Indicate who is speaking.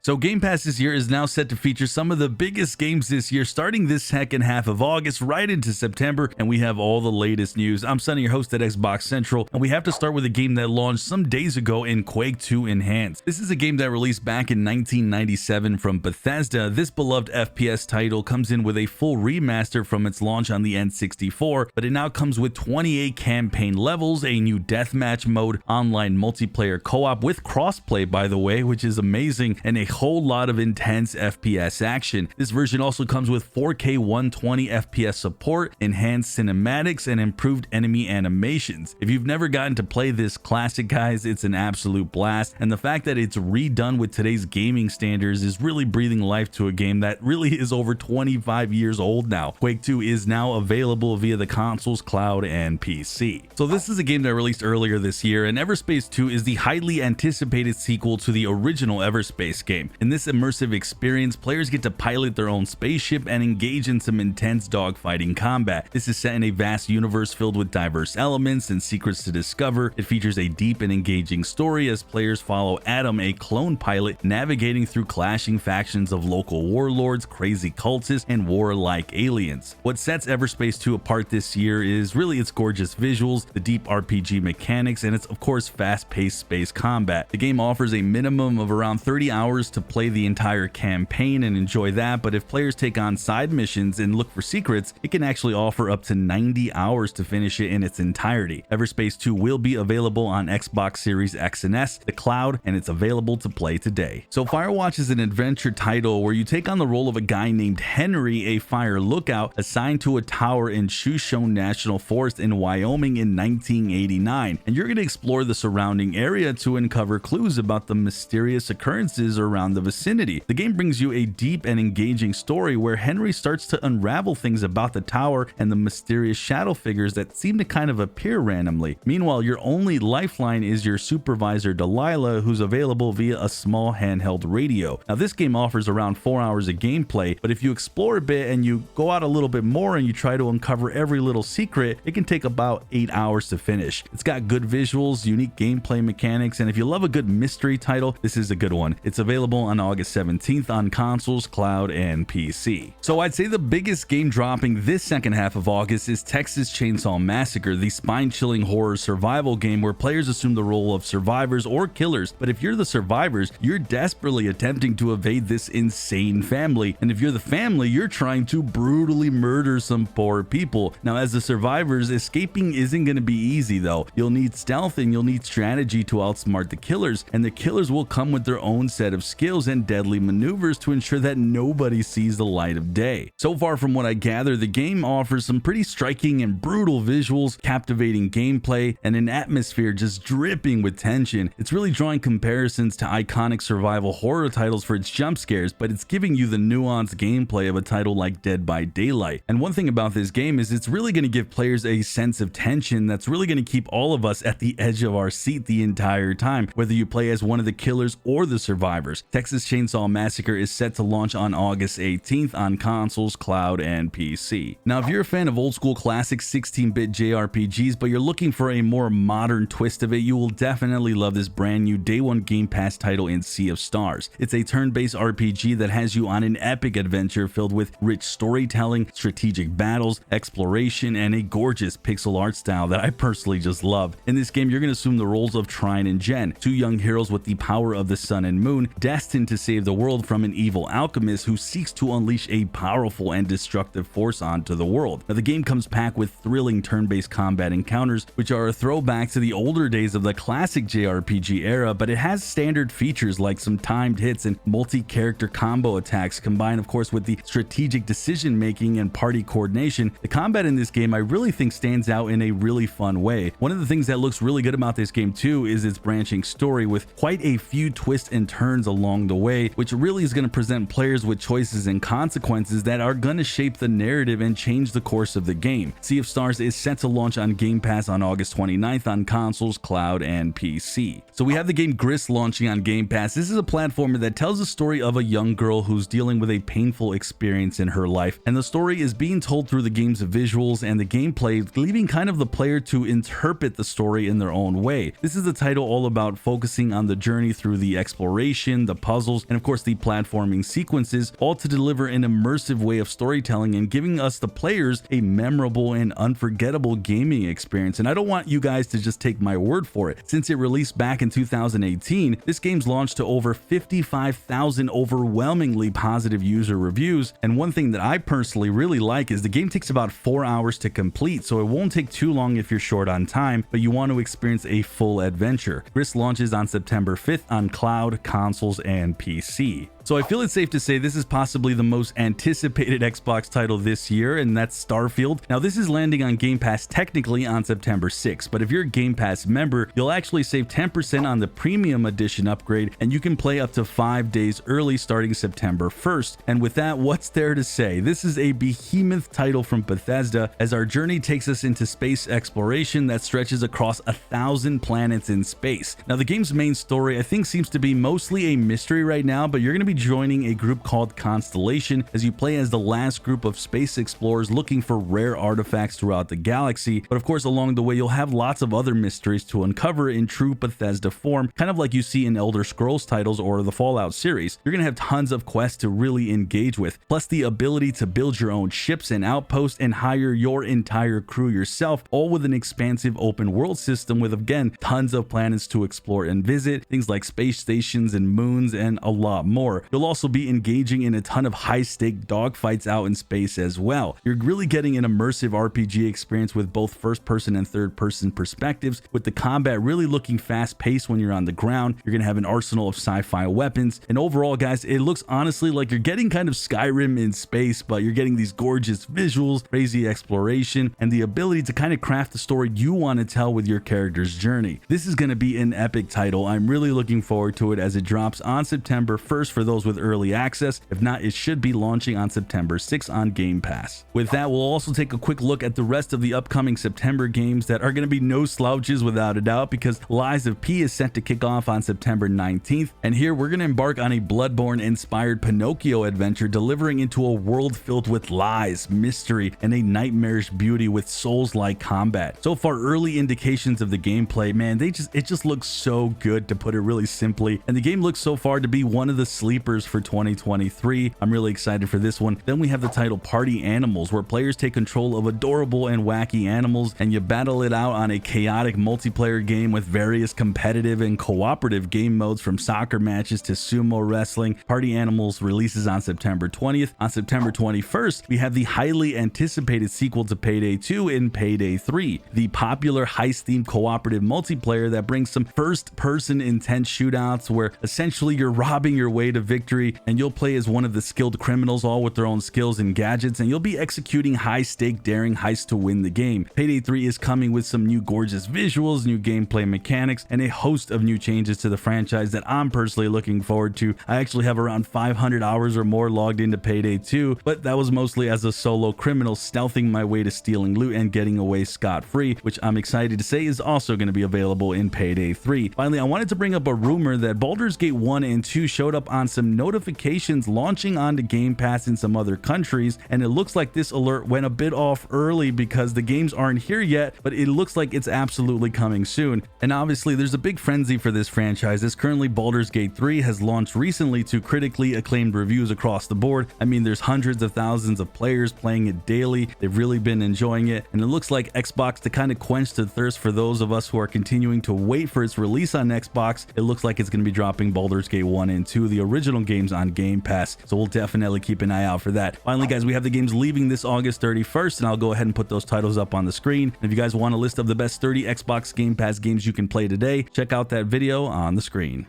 Speaker 1: So Game Pass this year is now set to feature some of the biggest games this year, starting this second half of August right into September, and we have all the latest news. I'm Sonny, your host at Xbox Central, and we have to start with a game that launched some days ago in Quake 2 Enhanced. This is a game that released back in 1997 from Bethesda. This beloved FPS title comes in with a full remaster from its launch on the N64, but it now comes with 28 campaign levels, a new deathmatch mode, online multiplayer co-op with crossplay, by the way, which is amazing, and a whole lot of intense FPS action. This version also comes with 4K 120 FPS support, enhanced cinematics, and improved enemy animations. If you've never gotten to play this classic, guys, it's an absolute blast, and the fact that it's redone with today's gaming standards is really breathing life to a game that really is over 25 years old now. Quake 2 is now available via the consoles, cloud, and PC. So this is a game that released earlier this year, and Everspace 2 is the highly anticipated sequel to the original Everspace game. In this immersive experience, players get to pilot their own spaceship and engage in some intense dogfighting combat. This is set in a vast universe filled with diverse elements and secrets to discover. It features a deep and engaging story as players follow Adam, a clone pilot, navigating through clashing factions of local warlords, crazy cultists, and warlike aliens. What sets Everspace 2 apart this year is really its gorgeous visuals, the deep RPG mechanics, and its of course fast-paced space combat. The game offers a minimum of around 30 hours to play the entire campaign and enjoy that, but if players take on side missions and look for secrets, it can actually offer up to 90 hours to finish it in its entirety. Everspace 2 will be available on Xbox Series X and S, the cloud, and it's available to play today. So Firewatch is an adventure title where you take on the role of a guy named Henry, a fire lookout assigned to a tower in Shoshone National Forest in Wyoming in 1989, and you're going to explore the surrounding area to uncover clues about the mysterious occurrences around the vicinity. The game brings you a deep and engaging story where Henry starts to unravel things about the tower and the mysterious shadow figures that seem to kind of appear randomly. Meanwhile, your only lifeline is your supervisor Delilah, who's available via a small handheld radio. Now this game offers around 4 hours of gameplay, but if you explore a bit and you go out a little bit more and you try to uncover every little secret, it can take about 8 hours to finish. It's got good visuals, unique gameplay mechanics, and if you love a good mystery title, this is a good one. It's available on August 17th on consoles, cloud, and PC. So I'd say the biggest game dropping this second half of August is Texas Chainsaw Massacre, the spine-chilling horror survival game where players assume the role of survivors or killers, but if you're the survivors, you're desperately attempting to evade this insane family, and if you're the family, you're trying to brutally murder some poor people. Now as the survivors, escaping isn't going to be easy though. You'll need stealth and you'll need strategy to outsmart the killers, and the killers will come with their own set of skills and deadly maneuvers to ensure that nobody sees the light of day. So far from what I gather, the game offers some pretty striking and brutal visuals, captivating gameplay, and an atmosphere just dripping with tension. It's really drawing comparisons to iconic survival horror titles for its jump scares, but it's giving you the nuanced gameplay of a title like Dead by Daylight. And one thing about this game is it's really going to give players a sense of tension that's really going to keep all of us at the edge of our seat the entire time, whether you play as one of the killers or the survivors. Texas Chainsaw Massacre is set to launch on August 18th on consoles, cloud, and PC. Now, if you're a fan of old school classic 16-bit JRPGs, but you're looking for a more modern twist of it, you will definitely love this brand new Day 1 Game Pass title in Sea of Stars. It's a turn-based RPG that has you on an epic adventure filled with rich storytelling, strategic battles, exploration, and a gorgeous pixel art style that I personally just love. In this game, you're going to assume the roles of Trine and Jen, two young heroes with the power of the sun and moon, destined to save the world from an evil alchemist who seeks to unleash a powerful and destructive force onto the world. Now, the game comes packed with thrilling turn-based combat encounters, which are a throwback to the older days of the classic JRPG era, but it has standard features like some timed hits and multi-character combo attacks, combined of course with the strategic decision-making and party coordination. The combat in this game I really think stands out in a really fun way. One of the things that looks really good about this game too is its branching story with quite a few twists and turns along the way, which really is going to present players with choices and consequences that are going to shape the narrative and change the course of the game. Sea of Stars is set to launch on Game Pass on August 29th on consoles, cloud, and PC. So we have the game Gris launching on Game Pass. This is a platformer that tells the story of a young girl who's dealing with a painful experience in her life, and the story is being told through the game's visuals and the gameplay, leaving kind of the player to interpret the story in their own way. This is a title all about focusing on the journey through the exploration, the puzzles, and of course the platforming sequences, all to deliver an immersive way of storytelling and giving us the players a memorable and unforgettable gaming experience. And I don't want you guys to just take my word for it. Since it released back in 2018, this game's launched to over 55,000 overwhelmingly positive user reviews. And one thing that I personally really like is the game takes about 4 hours to complete, so it won't take too long if you're short on time, but you want to experience a full adventure. Gris launches on September 5th on cloud, consoles, and PC. So I feel it's safe to say this is possibly the most anticipated Xbox title this year, and that's Starfield. Now this is landing on Game Pass technically on September 6th, but if you're a Game Pass member, you'll actually save 10% on the premium edition upgrade, and you can play up to 5 days early starting September 1st. And with that, what's there to say? This is a behemoth title from Bethesda, as our journey takes us into space exploration that stretches across 1,000 planets in space. Now the game's main story I think seems to be mostly a mystery right now, but you're going to be joining a group called Constellation as you play as the last group of space explorers looking for rare artifacts throughout the galaxy. But of course, along the way, you'll have lots of other mysteries to uncover in true Bethesda form, kind of like you see in Elder Scrolls titles or the Fallout series. You're going to have tons of quests to really engage with, plus the ability to build your own ships and outposts and hire your entire crew yourself, all with an expansive open world system with, again, tons of planets to explore and visit, things like space stations and moons, and a lot more. You'll also be engaging in a ton of high-stake dogfights out in space as well. You're really getting an immersive RPG experience with both first-person and third-person perspectives, with the combat really looking fast-paced when you're on the ground. You're going to have an arsenal of sci-fi weapons, and overall, guys, it looks honestly like you're getting kind of Skyrim in space, but you're getting these gorgeous visuals, crazy exploration, and the ability to kind of craft the story you want to tell with your character's journey. This is going to be an epic title. I'm really looking forward to it as it drops on September 1st for those with early access. If not, it should be launching on September 6th on Game Pass. With that, we'll also take a quick look at the rest of the upcoming September games that are going to be no slouches without a doubt, because Lies of P is set to kick off on September 19th, and here we're going to embark on a Bloodborne-inspired Pinocchio adventure, delivering into a world filled with lies, mystery, and a nightmarish beauty with Souls-like combat. So far, early indications of the gameplay, man, it just looks so good, to put it really simply, and the game looks so far to be one of the sleepers for 2023. I'm really excited for this one. Then we have the title Party Animals, where players take control of adorable and wacky animals, and you battle it out on a chaotic multiplayer game with various competitive and cooperative game modes, from soccer matches to sumo wrestling. Party Animals releases on September 20th. On September 21st, we have the highly anticipated sequel to Payday 2 in Payday 3, the popular heist-themed cooperative multiplayer that brings some first-person intense shootouts where essentially you're robbing your way to victory, and you'll play as one of the skilled criminals, all with their own skills and gadgets, and you'll be executing high-stake daring heists to win the game. Payday 3 is coming with some new gorgeous visuals, new gameplay mechanics, and a host of new changes to the franchise that I'm personally looking forward to. I actually have around 500 hours or more logged into Payday 2, but that was mostly as a solo criminal stealthing my way to stealing loot and getting away scot-free, which I'm excited to say is also going to be available in Payday 3. Finally, I wanted to bring up a rumor that Baldur's Gate 1 and 2 showed up on some notifications launching onto Game Pass in some other countries, and it looks like this alert went a bit off early because the games aren't here yet, but it looks like it's absolutely coming soon. And obviously there's a big frenzy for this franchise, as currently Baldur's Gate 3 has launched recently to critically acclaimed reviews across the board. I mean, there's hundreds of thousands of players playing it daily. They've really been enjoying it, and it looks like Xbox, to kind of quench the thirst for those of us who are continuing to wait for its release on Xbox, it looks like it's going to be dropping Baldur's Gate 1 and 2, the original games, on Game Pass, so we'll definitely keep an eye out for that. Finally, guys, we have the games leaving this August 31st, and I'll go ahead and put those titles up on the screen. And if you guys want a list of the best 30 Xbox Game Pass games you can play today, check out that video on the screen.